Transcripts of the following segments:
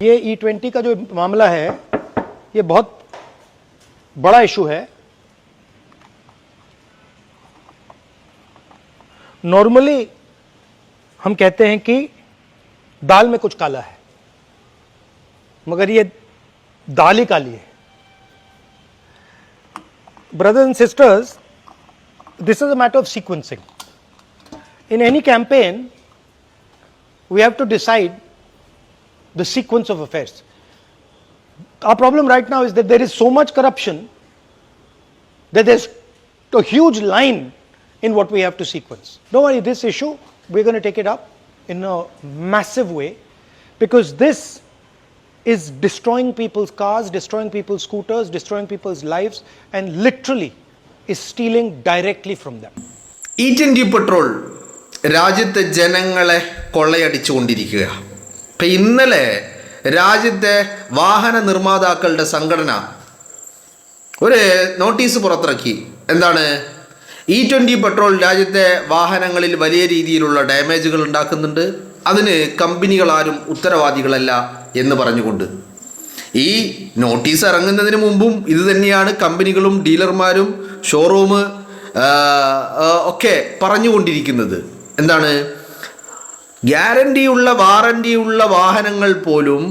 ये E20 का जो मामला है ये बहुत बड़ा इशू है। नॉर्मली हम कहते हैं कि दाल में कुछ काला है, मगर ये दाल ही काली है। Brothers and sisters, this is a matter of sequencing. In any campaign, we have to decide the sequence of affairs. Our problem right now is that there is so much corruption that there's a huge line in what we have to sequence. Don't worry, this issue, we're going to take it up in a massive way, because this is destroying people's cars, destroying people's scooters, destroying people's lives, and literally is stealing directly from them. E20 petrol രാജ്യത്തെ ജനങ്ങളെ കൊള്ളയടിച്ചുകൊണ്ടിരിക്കുക. ഇപ്പം ഇന്നലെ രാജ്യത്തെ വാഹന നിർമ്മാതാക്കളുടെ സംഘടന ഒരു notice പുറത്തിറക്കി. എന്താണ്? E20 പെട്രോൾ രാജ്യത്തെ വാഹനങ്ങളിൽ വലിയ രീതിയിലുള്ള ഡാമേജുകൾ ഉണ്ടാക്കുന്നുണ്ട്, അതിന് കമ്പനികൾ ആരും ഉത്തരവാദികളല്ല എന്ന് പറഞ്ഞുകൊണ്ട്. ഈ നോട്ടീസ് ഇറങ്ങുന്നതിന് മുമ്പും ഇത് തന്നെയാണ് കമ്പനികളും ഡീലർമാരും ഷോറൂം ഒക്കെ പറഞ്ഞുകൊണ്ടിരിക്കുന്നത്. എന്താണ്? ഗ്യാരണ്ടിയുള്ള വാറണ്ടിയുള്ള വാഹനങ്ങൾ പോലും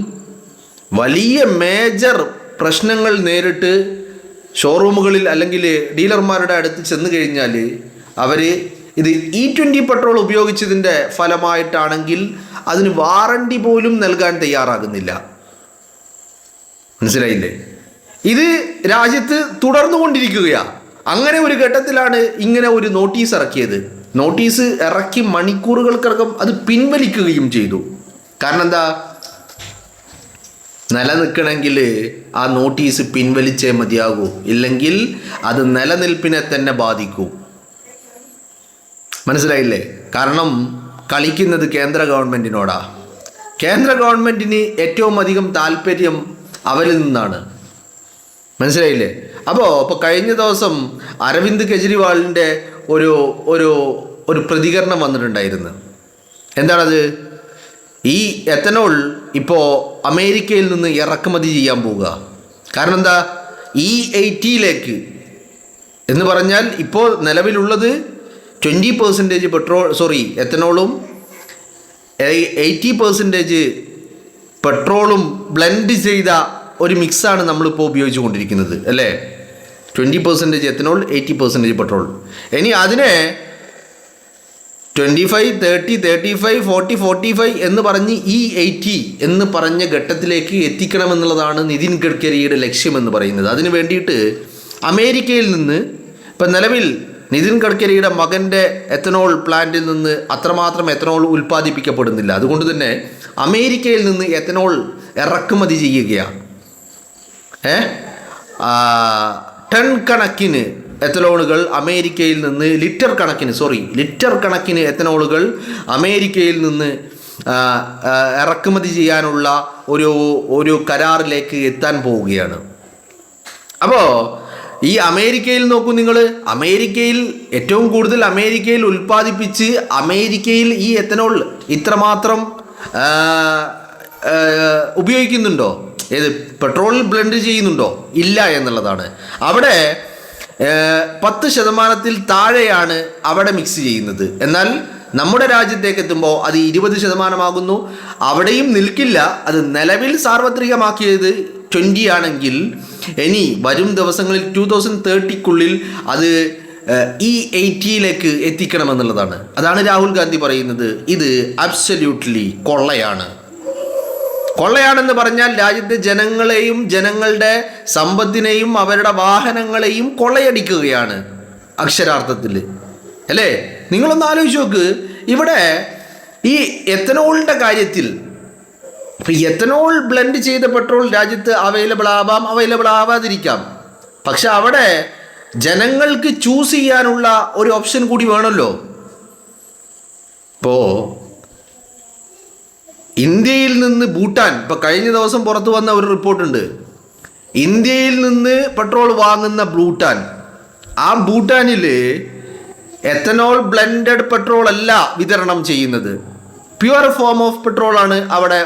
വലിയ മേജർ പ്രശ്നങ്ങൾ നേരിട്ട് ഷോറൂമുകളിൽ അല്ലെങ്കിൽ ഡീലർമാരുടെ അടുത്ത് ചെന്ന് കഴിഞ്ഞാൽ അവർ ഇത് E20 പെട്രോൾ ഉപയോഗിച്ചതിൻ്റെ ഫലമായിട്ടാണെങ്കിൽ അതിന് വാറണ്ടി പോലും നൽകാൻ തയ്യാറാകുന്നില്ല. മനസ്സിലായില്ലേ? ഇത് രാജ്യത്ത് തുടർന്നുകൊണ്ടിരിക്കുകയാണ്. അങ്ങനെ ഒരു ഘട്ടത്തിലാണ് ഇങ്ങനെ ഒരു നോട്ടീസ് ഇറക്കിയത്. നോട്ടീസ് ഇറക്കി മണിക്കൂറുകൾക്കകം അത് പിൻവലിക്കുകയും ചെയ്തു. കാരണം എന്താ? നിലനിൽക്കണമെങ്കിൽ ആ നോട്ടീസ് പിൻവലിച്ചേ മതിയാകൂ, ഇല്ലെങ്കിൽ അത് നിലനിൽപ്പിനെ തന്നെ ബാധിക്കൂ. മനസ്സിലായില്ലേ? കാരണം കളിക്കുന്നത് കേന്ദ്ര ഗവൺമെൻറ്റിനോടാ. കേന്ദ്ര ഗവൺമെൻറ്റിന് ഏറ്റവും അധികം താല്പര്യം അവരിൽ നിന്നാണ്. മനസ്സിലായില്ലേ? അപ്പോൾ കഴിഞ്ഞ ദിവസം അരവിന്ദ് കെജ്രിവാളിൻ്റെ ഒരു ഒരു ഒരു പ്രതികരണം വന്നിട്ടുണ്ടായിരുന്നു. എന്താണത്? ഈ എത്തനോൾ ഇപ്പോൾ അമേരിക്കയിൽ നിന്ന് ഇറക്കുമതി ചെയ്യാൻ പോവുക. കാരണം എന്താ? E80 എന്ന് പറഞ്ഞാൽ ഇപ്പോൾ നിലവിലുള്ളത് 20% പെട്രോൾ എത്തനോളും 80% പെട്രോളും ബ്ലെൻഡ് ചെയ്ത ഒരു മിക്സാണ് നമ്മളിപ്പോൾ ഉപയോഗിച്ചു കൊണ്ടിരിക്കുന്നത്, അല്ലേ? 20% എത്തനോൾ, 80% പെട്രോൾ. ഇനി അതിനെ 25, 30, 35, 40, 45 എന്ന് പറഞ്ഞ് E80 എന്ന് പറഞ്ഞ ഘട്ടത്തിലേക്ക് എത്തിക്കണമെന്നുള്ളതാണ് നിതിൻ ഗഡ്കരിയുടെ ലക്ഷ്യമെന്ന് പറയുന്നത്. അതിന് വേണ്ടിയിട്ട് അമേരിക്കയിൽ നിന്ന് ഇപ്പം നിലവിൽ നിതിൻ ഗഡ്കരിയുടെ മകൻ്റെ എത്തനോൾ പ്ലാന്റിൽ നിന്ന് അത്രമാത്രം എത്തനോൾ ഉൽപ്പാദിപ്പിക്കപ്പെടുന്നില്ല. അതുകൊണ്ട് തന്നെ അമേരിക്കയിൽ നിന്ന് എത്തനോൾ ഇറക്കുമതി ചെയ്യുകയാണ്. ടൺ കണക്കിന് എത്തനോളുകൾ അമേരിക്കയിൽ നിന്ന് ലിറ്റർ കണക്കിന് എത്തനോളുകൾ അമേരിക്കയിൽ നിന്ന് ഇറക്കുമതി ചെയ്യാനുള്ള ഒരു കരാറിലേക്ക് എത്താൻ പോവുകയാണ്. അപ്പോൾ ഈ അമേരിക്കയിൽ നോക്കൂ നിങ്ങൾ, അമേരിക്കയിൽ ഏറ്റവും കൂടുതൽ അമേരിക്കയിൽ ഉൽപ്പാദിപ്പിച്ച് അമേരിക്കയിൽ ഈ എത്തനോൾ ഇത്രമാത്രം ഉപയോഗിക്കുന്നുണ്ടോ? ഏത് പെട്രോളിൽ ബ്ലെൻഡ് ചെയ്യുന്നുണ്ടോ? ഇല്ല എന്നുള്ളതാണ്. അവിടെ 10% താഴെയാണ് അവിടെ മിക്സ് ചെയ്യുന്നത്. എന്നാൽ നമ്മുടെ രാജ്യത്തേക്ക് എത്തുമ്പോൾ അത് 20% അവിടെയും നിൽക്കില്ല. അത് നിലവിൽ സാർവത്രികമാക്കിയത് 20 ആണെങ്കിൽ ഇനി വരും ദിവസങ്ങളിൽ 2030 അത് E80 എത്തിക്കണമെന്നുള്ളതാണ്. അതാണ് രാഹുൽ ഗാന്ധി പറയുന്നത്. ഇത് അബ്സല്യൂട്ട്ലി കൊള്ളയാണെന്ന് പറഞ്ഞാൽ രാജ്യത്തെ ജനങ്ങളെയും ജനങ്ങളുടെ സമ്പത്തിനെയും അവരുടെ വാഹനങ്ങളെയും കൊള്ളയടിക്കുകയാണ് അക്ഷരാർത്ഥത്തിൽ, അല്ലേ? നിങ്ങളൊന്ന് ആലോചിച്ച് നോക്ക്. ഇവിടെ ഈ എത്തനോളിൻ്റെ കാര്യത്തിൽ എത്തനോൾ ബ്ലെൻഡ് ചെയ്ത പെട്രോൾ രാജ്യത്ത് അവൈലബിൾ ആവാതിരിക്കാം. പക്ഷെ അവിടെ ജനങ്ങൾക്ക് ചൂസ് ചെയ്യാനുള്ള ഒരു ഓപ്ഷൻ കൂടി വേണമല്ലോ. ഇപ്പോൾ ഇന്ത്യയിൽ നിന്ന് ഭൂട്ടാൻ, ഇപ്പോൾ കഴിഞ്ഞ ദിവസം പുറത്തു വന്ന ഒരു റിപ്പോർട്ടുണ്ട്. ഇന്ത്യയിൽ നിന്ന് പെട്രോൾ വാങ്ങുന്ന ഭൂട്ടാൻ, ആ ഭൂട്ടാനിൽ എത്തനോൾ ബ്ലെൻഡഡ് പെട്രോൾ അല്ല വിതരണം ചെയ്യുന്നത്, പ്യുവർ ഫോം ഓഫ് പെട്രോളാണ് അവിടെ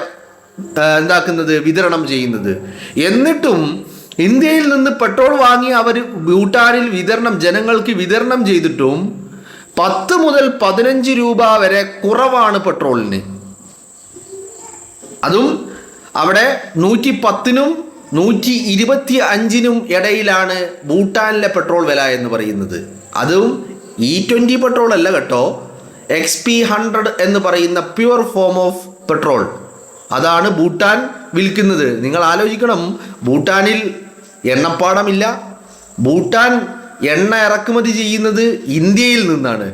എന്താക്കുന്നത്, വിതരണം ചെയ്യുന്നത്. എന്നിട്ടും ഇന്ത്യയിൽ നിന്ന് പെട്രോൾ വാങ്ങി അവർ ഭൂട്ടാനിൽ ജനങ്ങൾക്ക് വിതരണം ചെയ്തിട്ടും 10 മുതൽ 15 രൂപ വരെ കുറവാണ് പെട്രോളിന്. അതും അവിടെ 110-നും 125-നും ഇടയിലാണ് ഭൂട്ടാനിലെ പെട്രോൾ വില എന്ന് പറയുന്നത്. അതും E20 പെട്രോൾ അല്ല കേട്ടോ, XP100 എന്ന് പറയുന്ന പ്യുവർ ഫോം ഓഫ് പെട്രോൾ, അതാണ് ഭൂട്ടാൻ വിൽക്കുന്നത്. നിങ്ങൾ ആലോചിക്കണം, ഭൂട്ടാനിൽ എണ്ണപ്പാടമില്ല. ഭൂട്ടാൻ എണ്ണ ഇറക്കുമതി ചെയ്യുന്നത് ഇന്ത്യയിൽ നിന്നാണ്.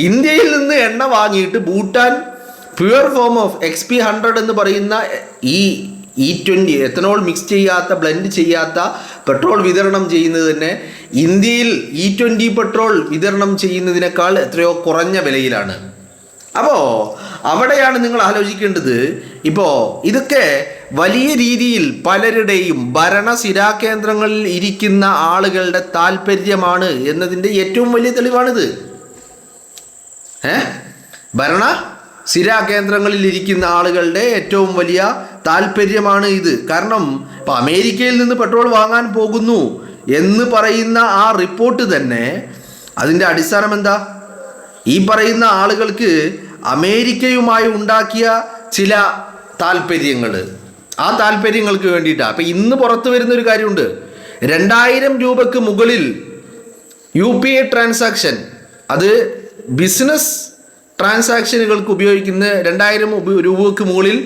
ഇന്ത്യയിൽ നിന്ന് എണ്ണ വാങ്ങിയിട്ട് Bhutan pure form of XP100 എന്ന് പറയുന്ന ഈ E20 എത്തനോൾ മിക്സ് ചെയ്യാത്ത, ബ്ലെൻഡ് ചെയ്യാത്ത പെട്രോൾ വിതരണം ചെയ്യുന്നത് തന്നെ ഇന്ത്യയിൽ E20 പെട്രോൾ വിതരണം ചെയ്യുന്നതിനേക്കാൾ എത്രയോ കുറഞ്ഞ വിലയിലാണ്. അപ്പോൾ അവിടെയാണ് നിങ്ങൾ ആലോചിക്കേണ്ടത്. ഇപ്പോൾ ഇതൊക്കെ വലിയ രീതിയിൽ പലരുടെയും ഭരണസിരാകേന്ദ്രങ്ങളിൽ ഇരിക്കുന്ന ആളുകളുടെ താല്പര്യമാണ് എന്നതിൻ്റെ ഏറ്റവും വലിയ തെളിവാണിത്. ഭരണ സ്ഥിരാകേന്ദ്രങ്ങളിൽ ഇരിക്കുന്ന ആളുകളുടെ ഏറ്റവും വലിയ താല്പര്യമാണ് ഇത്. കാരണം ഇപ്പം അമേരിക്കയിൽ നിന്ന് പെട്രോൾ വാങ്ങാൻ പോകുന്നു എന്ന് പറയുന്ന ആ റിപ്പോർട്ട് തന്നെ, അതിൻ്റെ അടിസ്ഥാനം എന്താ? ഈ പറയുന്ന ആളുകൾക്ക് അമേരിക്കയുമായി ഉണ്ടാക്കിയ ചില താല്പര്യങ്ങൾ, ആ താല്പര്യങ്ങൾക്ക് വേണ്ടിയിട്ടാണ്. അപ്പം ഇന്ന് പുറത്തു വരുന്നൊരു കാര്യമുണ്ട്, 2000 രൂപയ്ക്ക് മുകളിൽ UPI ട്രാൻസാക്ഷൻ, അത് ബിസിനസ് ട്രാൻസാക്ഷനുകൾക്ക് ഉപയോഗിക്കുന്ന 2000 രൂപയ്ക്ക് മുകളിൽ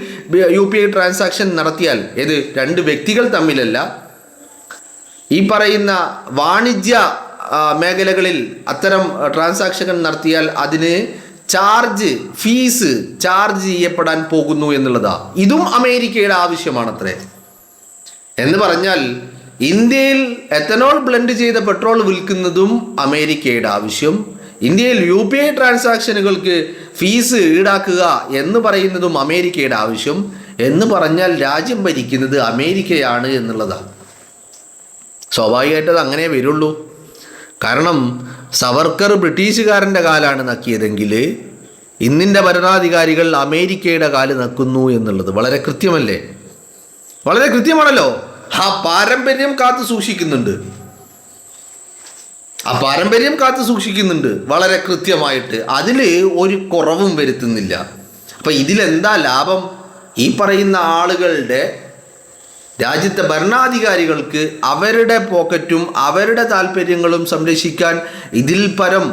UPI ട്രാൻസാക്ഷൻ നടത്തിയാൽ, ഏത് 2 വ്യക്തികൾ തമ്മിലല്ല, ഈ പറയുന്ന വാണിജ്യ മേഖലകളിൽ അത്തരം ട്രാൻസാക്ഷനുകൾ നടത്തിയാൽ അതിന് ഫീസ് ചാർജ് ചെയ്യപ്പെടാൻ പോകുന്നു എന്നുള്ളതാണ്. ഇതും അമേരിക്കയുടെ ആവശ്യമാണത്രേ. എന്ന് പറഞ്ഞാൽ ഇന്ത്യയിൽ എത്തനോൾ ബ്ലെൻഡ് ചെയ്ത പെട്രോൾ വിൽക്കുന്നതും അമേരിക്കയുടെ ആവശ്യം, ഇന്ത്യയിൽ UPI ട്രാൻസാക്ഷനുകൾക്ക് ഫീസ് ഈടാക്കുക എന്ന് പറയുന്നതും അമേരിക്കയുടെ ആവശ്യം. എന്ന് പറഞ്ഞാൽ രാജ്യം ഭരിക്കുന്നത് അമേരിക്കയാണ് എന്നുള്ളതാണ്. സ്വാഭാവികമായിട്ട് അത് അങ്ങനെ വരുള്ളൂ. കാരണം സവർക്കർ ബ്രിട്ടീഷുകാരൻ്റെ കാലാണ് നക്കിയതെങ്കിൽ ഇന്നിൻ്റെ ഭരണാധികാരികൾ അമേരിക്കയുടെ കാല് നക്കുന്നു എന്നുള്ളത് വളരെ കൃത്യമല്ലേ? വളരെ കൃത്യമാണല്ലോ. ആ പാരമ്പര്യം കാത്തു സൂക്ഷിക്കുന്നുണ്ട്, വളരെ കൃത്യമായിട്ട്. അതിൽ ഒരു കുറവും വരുത്തുന്നില്ല. അപ്പം ഇതിലെന്താ ലാഭം? ഈ പറയുന്ന ആളുകളുടെ, രാജ്യത്തെ ഭരണാധികാരികൾക്ക് അവരുടെ പോക്കറ്റും അവരുടെ താല്പര്യങ്ങളും സംരക്ഷിക്കാൻ ഇതിൽ പരം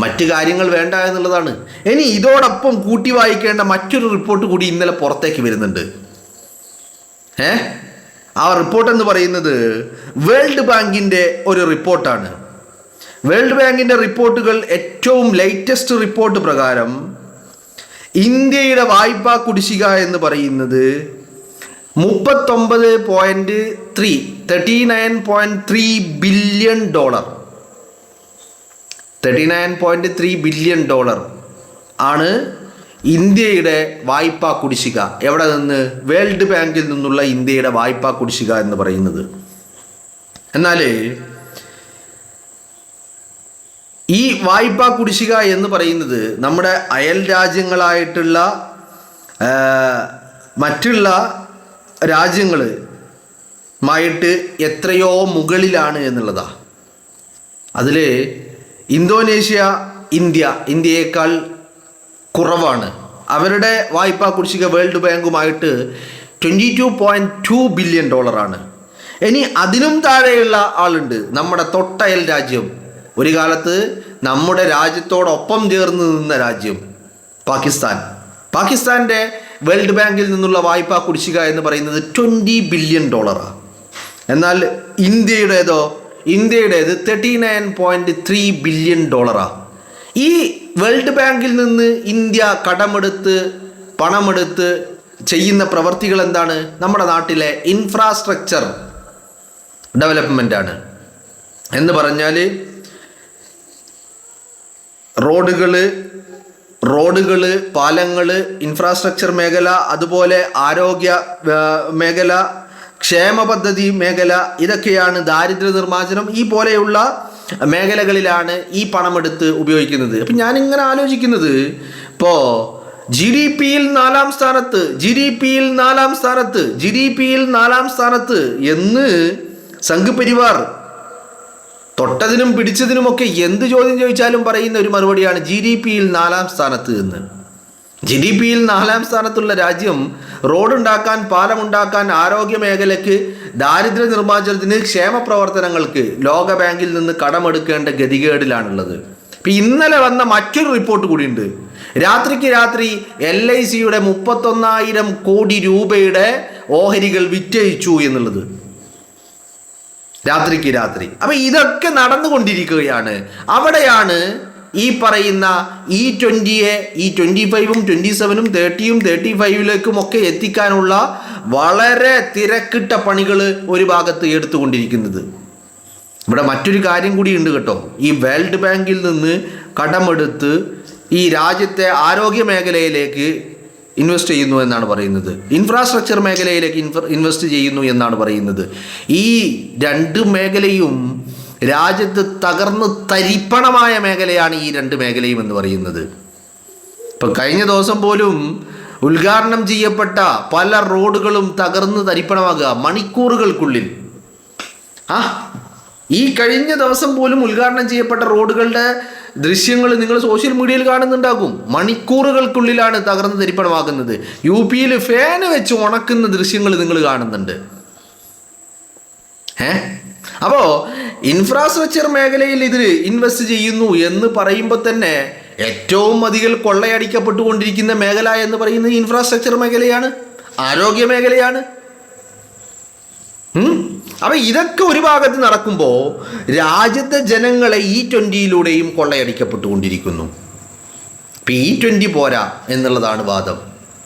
മറ്റു കാര്യങ്ങൾ വേണ്ട എന്നുള്ളതാണ്. ഇനി ഇതോടൊപ്പം കൂട്ടി വായിക്കേണ്ട മറ്റൊരു റിപ്പോർട്ട് കൂടി ഇന്നലെ പുറത്തേക്ക് വരുന്നുണ്ട്. ആ റിപ്പോർട്ട് എന്ന് പറയുന്നത് വേൾഡ് ബാങ്കിൻ്റെ ഒരു റിപ്പോർട്ടാണ്. വേൾഡ് ബാങ്കിൻ്റെ റിപ്പോർട്ടുകൾ, ഏറ്റവും ലേറ്റസ്റ്റ് റിപ്പോർട്ട് പ്രകാരം ഇന്ത്യയുടെ വായ്പാ കുടിശ്ശിക എന്ന് പറയുന്നത് 39.3 ബില്യൺ ഡോളർ, 39.3 ബില്യൺ ഡോളർ ആണ് ഇന്ത്യയുടെ വായ്പാ കുടിശ്ശിക. എവിടെ നിന്ന്? വേൾഡ് ബാങ്കിൽ നിന്നുള്ള ഇന്ത്യയുടെ വായ്പാ കുടിശ്ശിക എന്ന് പറയുന്നത്. എന്നാൽ ഈ വായ്പാ കുടിശ്ശിക എന്ന് പറയുന്നത് നമ്മുടെ അയൽ രാജ്യങ്ങളായിട്ടുള്ള മറ്റുള്ള രാജ്യങ്ങളുമായിട്ട് എത്രയോ മുകളിലാണ് എന്നുള്ളതാണ്. അതിൽ ഇന്തോനേഷ്യ, ഇന്ത്യയേക്കാൾ കുറവാണ്. അവരുടെ വായ്പാ കുടിശ്ശിക വേൾഡ് ബാങ്കുമായിട്ട് 22.2 ബില്യൺ ഡോളറാണ്. ഇനി അതിനും താഴെയുള്ള ആളുണ്ട്, നമ്മുടെ തൊട്ടയൽ രാജ്യം, ഒരു കാലത്ത് നമ്മുടെ രാജ്യത്തോടൊപ്പം ചേർന്ന് നിന്ന രാജ്യം പാകിസ്ഥാൻ്റെ വേൾഡ് ബാങ്കിൽ നിന്നുള്ള വായ്പാ കുടിശ്ശിക എന്ന് പറയുന്നത് 20 ബില്യൺ ഡോളറാണ്. എന്നാൽ ഇന്ത്യയുടേത് 39.3 ബില്യൺ ഡോളറാണ്. ഈ വേൾഡ് ബാങ്കിൽ നിന്ന് ഇന്ത്യ കടമെടുത്ത് പണമെടുത്ത് ചെയ്യുന്ന പ്രവർത്തികൾ എന്താണ്? നമ്മുടെ നാട്ടിലെ ഇൻഫ്രാസ്ട്രക്ചർ ഡെവലപ്മെൻ്റ് ആണ്. എന്ന് പറഞ്ഞാൽ റോഡുകൾ, പാലങ്ങൾ, ഇൻഫ്രാസ്ട്രക്ചർ മേഖല, അതുപോലെ ആരോഗ്യ മേഖല, ക്ഷേമ പദ്ധതി മേഖല, ഇതൊക്കെയാണ്. ദാരിദ്ര്യ നിർമ്മാർജ്ജനം, ഈ പോലെയുള്ള മേഖലകളിലാണ് ഈ പണമെടുത്ത് ഉപയോഗിക്കുന്നത്. അപ്പം ഞാനിങ്ങനെ ആലോചിക്കുന്നത്, ഇപ്പോൾ GDP-യിൽ 4-ാം സ്ഥാനത്ത്, GDP-യിൽ 4-ാം സ്ഥാനത്ത്, GDP-യിൽ 4-ാം സ്ഥാനത്ത് എന്ന് സംഘ് പരിവാർ തൊട്ടതിനും പിടിച്ചതിനുമൊക്കെ എന്ത് ചോദ്യം ചോദിച്ചാലും പറയുന്ന ഒരു മറുപടിയാണ് GDP-യിൽ 4-ാം സ്ഥാനത്ത് എന്ന്. GDP-യിൽ 4-ാം സ്ഥാനത്തുള്ള രാജ്യം റോഡുണ്ടാക്കാൻ, പാലമുണ്ടാക്കാൻ, ആരോഗ്യ മേഖലയ്ക്ക്, ദാരിദ്ര്യ നിർമ്മാർജ്ജനത്തിന്, ക്ഷേമ പ്രവർത്തനങ്ങൾക്ക് ലോക ബാങ്കിൽ നിന്ന് കടമെടുക്കേണ്ട ഗതികേടിലാണുള്ളത്. ഇപ്പം ഇന്നലെ വന്ന മറ്റൊരു റിപ്പോർട്ട് കൂടിയുണ്ട്. രാത്രിക്ക് രാത്രി LICയുടെ 31,000 കോടി രൂപയുടെ ഓഹരികൾ വിറ്റഴിച്ചു എന്നുള്ളത്. രാത്രിക്ക് രാത്രി. അപ്പൊ ഇതൊക്കെ നടന്നുകൊണ്ടിരിക്കുകയാണ്. അവിടെയാണ് ഈ പറയുന്ന E20യെ E25-ഉം 27-ഉം 30-യും 35-ലേക്കും ഒക്കെ എത്തിക്കാനുള്ള വളരെ തിരക്കിട്ട പണികൾ ഒരു ഭാഗത്ത് എടുത്തുകൊണ്ടിരിക്കുന്നത്. ഇവിടെ മറ്റൊരു കാര്യം കൂടി ഉണ്ട് കേട്ടോ. ഈ വേൾഡ് ബാങ്കിൽ നിന്ന് കടമെടുത്ത് ഈ രാജ്യത്തെ ആരോഗ്യ മേഖലയിലേക്ക് ഇൻവെസ്റ്റ് ചെയ്യുന്നു എന്നാണ് പറയുന്നത്. ഇൻഫ്രാസ്ട്രക്ചർ മേഖലയിലേക്ക് ഇൻവെസ്റ്റ് ചെയ്യുന്നു എന്നാണ് പറയുന്നത്. ഈ രണ്ട് മേഖലയും രാജ്യത്ത് തകർന്ന് തരിപ്പണമായ മേഖലയാണ് ഈ രണ്ട് മേഖലയും എന്ന് പറയുന്നത്. ഇപ്പം കഴിഞ്ഞ ദിവസം പോലും ഉദ്ഘാടനം ചെയ്യപ്പെട്ട പല റോഡുകളും തകർന്ന് തരിപ്പണമാകുക മണിക്കൂറുകൾക്കുള്ളിൽ. ഈ കഴിഞ്ഞ ദിവസം പോലും ഉദ്ഘാടനം ചെയ്യപ്പെട്ട റോഡുകളുടെ ദൃശ്യങ്ങൾ നിങ്ങൾ സോഷ്യൽ മീഡിയയിൽ കാണുന്നുണ്ടാകും. മണിക്കൂറുകൾക്കുള്ളിലാണ് തകർന്ന് തരിപ്പണമാകുന്നത്. UP-യിൽ ഫാന് വെച്ച് ഉണക്കുന്ന ദൃശ്യങ്ങൾ നിങ്ങൾ കാണുന്നുണ്ട്. അപ്പോൾ ഇൻഫ്രാസ്ട്രക്ചർ മേഖലയിൽ ഇതിൽ ഇൻവെസ്റ്റ് ചെയ്യുന്നു എന്ന് പറയുമ്പോൾ തന്നെ ഏറ്റവും അധികം കൊള്ളയടിക്കപ്പെട്ടുകൊണ്ടിരിക്കുന്ന മേഖല എന്ന് പറയുന്നത് ഇൻഫ്രാസ്ട്രക്ചർ മേഖലയാണ്, ആരോഗ്യ മേഖലയാണ്. അപ്പൊ ഇതൊക്കെ ഒരു ഭാഗത്ത് നടക്കുമ്പോൾ രാജ്യത്തെ ജനങ്ങളെ E20യിലൂടെയും കൊള്ളയടിക്കപ്പെട്ടുകൊണ്ടിരിക്കുന്നു. ഇപ്പം E20 പോരാ എന്നുള്ളതാണ് വാദം.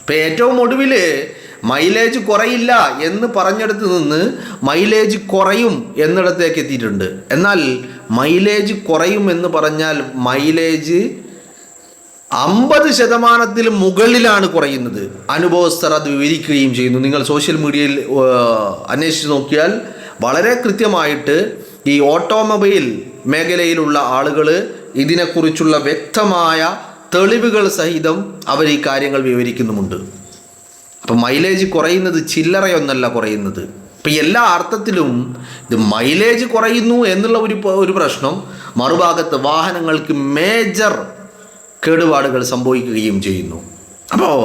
ഇപ്പം ഏറ്റവും ഒടുവിൽ മൈലേജ് കുറയില്ല എന്ന് പറഞ്ഞിടത്ത് നിന്ന് മൈലേജ് കുറയും എന്നിടത്തേക്ക് എത്തിയിട്ടുണ്ട്. എന്നാൽ മൈലേജ് കുറയും എന്ന് പറഞ്ഞാൽ മൈലേജ് 50% മുകളിലാണ് കുറയുന്നത്. അനുഭവസ്ഥർ അത് വിവരിക്കുകയും ചെയ്യുന്നു. നിങ്ങൾ സോഷ്യൽ മീഡിയയിൽ അന്വേഷിച്ച് നോക്കിയാൽ വളരെ കൃത്യമായിട്ട് ഈ ഓട്ടോമൊബൈൽ മേഖലയിലുള്ള ആളുകൾ ഇതിനെക്കുറിച്ചുള്ള വ്യക്തമായ തെളിവുകൾ സഹിതം അവർ ഈ കാര്യങ്ങൾ വിവരിക്കുന്നുമുണ്ട്. അപ്പം മൈലേജ് കുറയുന്നത് ചില്ലറയൊന്നല്ല കുറയുന്നത്. ഇപ്പം എല്ലാ അർത്ഥത്തിലും ഇത് മൈലേജ് കുറയുന്നു എന്നുള്ള ഒരു പ്രശ്നം, മറുഭാഗത്ത് വാഹനങ്ങൾക്ക് മേജർ കേടുപാടുകൾ സംഭവിക്കുകയും ചെയ്യുന്നു. അപ്പോൾ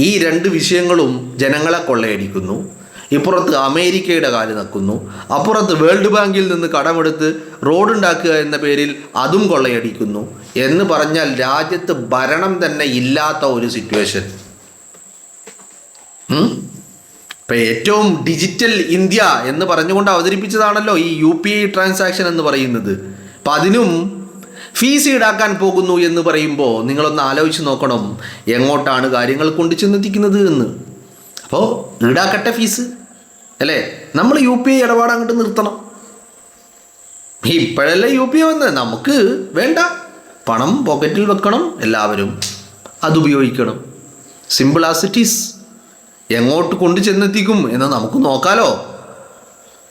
ഈ രണ്ട് വിഷയങ്ങളും ജനങ്ങളെ കൊള്ളയടിക്കുന്നു. ഇപ്പുറത്ത് അമേരിക്കയുടെ കാല് നക്കുന്നു, അപ്പുറത്ത് വേൾഡ് ബാങ്കിൽ നിന്ന് കടമെടുത്ത് റോഡുണ്ടാക്കുക എന്ന പേരിൽ അതും കൊള്ളയടിക്കുന്നു എന്ന് പറഞ്ഞാൽ രാജ്യത്ത് ഭരണം തന്നെ ഇല്ലാത്ത ഒരു സിറ്റുവേഷൻ. ഇപ്പം ഏറ്റവും ഡിജിറ്റൽ ഇന്ത്യ എന്ന് പറഞ്ഞുകൊണ്ട് അവതരിപ്പിച്ചതാണല്ലോ ഈ UPI ട്രാൻസാക്ഷൻ എന്ന് പറയുന്നത്. അപ്പം അതിനും ഫീസ് ഈടാക്കാൻ പോകുന്നു എന്ന് പറയുമ്പോൾ നിങ്ങളൊന്ന് ആലോചിച്ച് നോക്കണം എങ്ങോട്ടാണ് കാര്യങ്ങൾ കൊണ്ടു ചെന്നെത്തിക്കുന്നത് എന്ന്. അപ്പോൾ ഈടാക്കട്ടെ ഫീസ് അല്ലേ, നമ്മൾ UPI ഇടപാട് അങ്ങോട്ട് നിർത്തണം. ഇപ്പോഴല്ലേ UPI വന്ന്, നമുക്ക് വേണ്ട, പണം പോക്കറ്റിൽ വെക്കണം, എല്ലാവരും അതുപയോഗിക്കണം. Simple as it is. എങ്ങോട്ട് കൊണ്ടു ചെന്നെത്തിക്കും എന്ന് നമുക്ക് നോക്കാലോ.